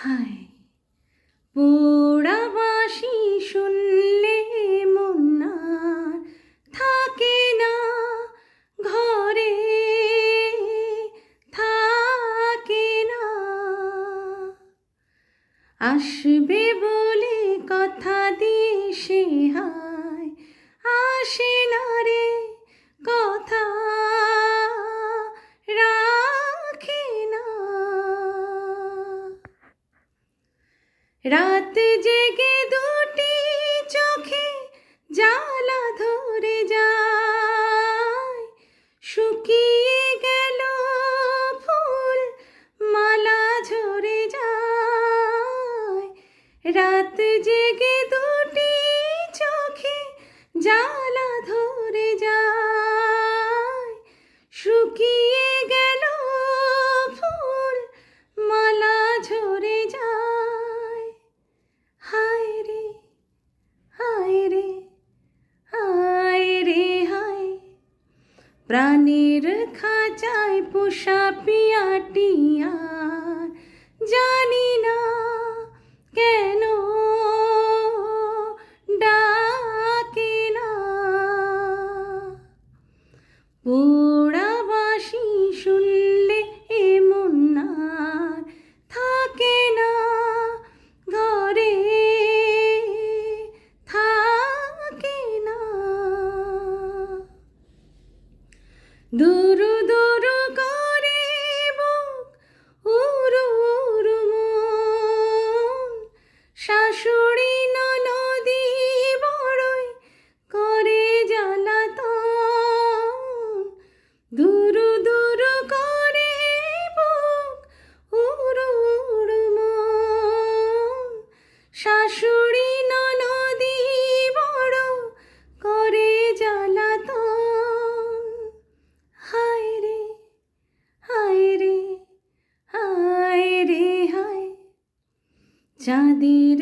হায় পোড়া বাঁশি শুনলে মন আর থাকে না ঘরে, থাকে না। আসবে বলে কথা দিয়ে সে হায় আসে না রে, কথা রাখে না। রাত জেগে দুটি চোখে জ্বালা ধরে যায়, শুকিয়ে গেল ফুল মালা ঝরে যায়। রাত জেগে দুটি চোখে জ্বালা ধরে যায়, শুকিয়ে গেল ফুল মালা ঝরে যায়। হায় রে হায় রে হায় রে হায়, প্রাণের খাঁচায় পোষা পিয়াটি আর জানি না কেন ডাকে না। পোড়া বাঁশি শুনলে মন আর থাকে না ঘরে, থাকে না। দুরু দুরু করে বুক উরু উরু মন, শাশুড়ি ননদি বড়ই করে জ্বালাতন। দুরু দুরু করে বুক উরু উরু মন, শাশুড়ি ননদি বড় করে জ্বালাতন। হায় রে হায় রে হায় রে হায়, চাঁদের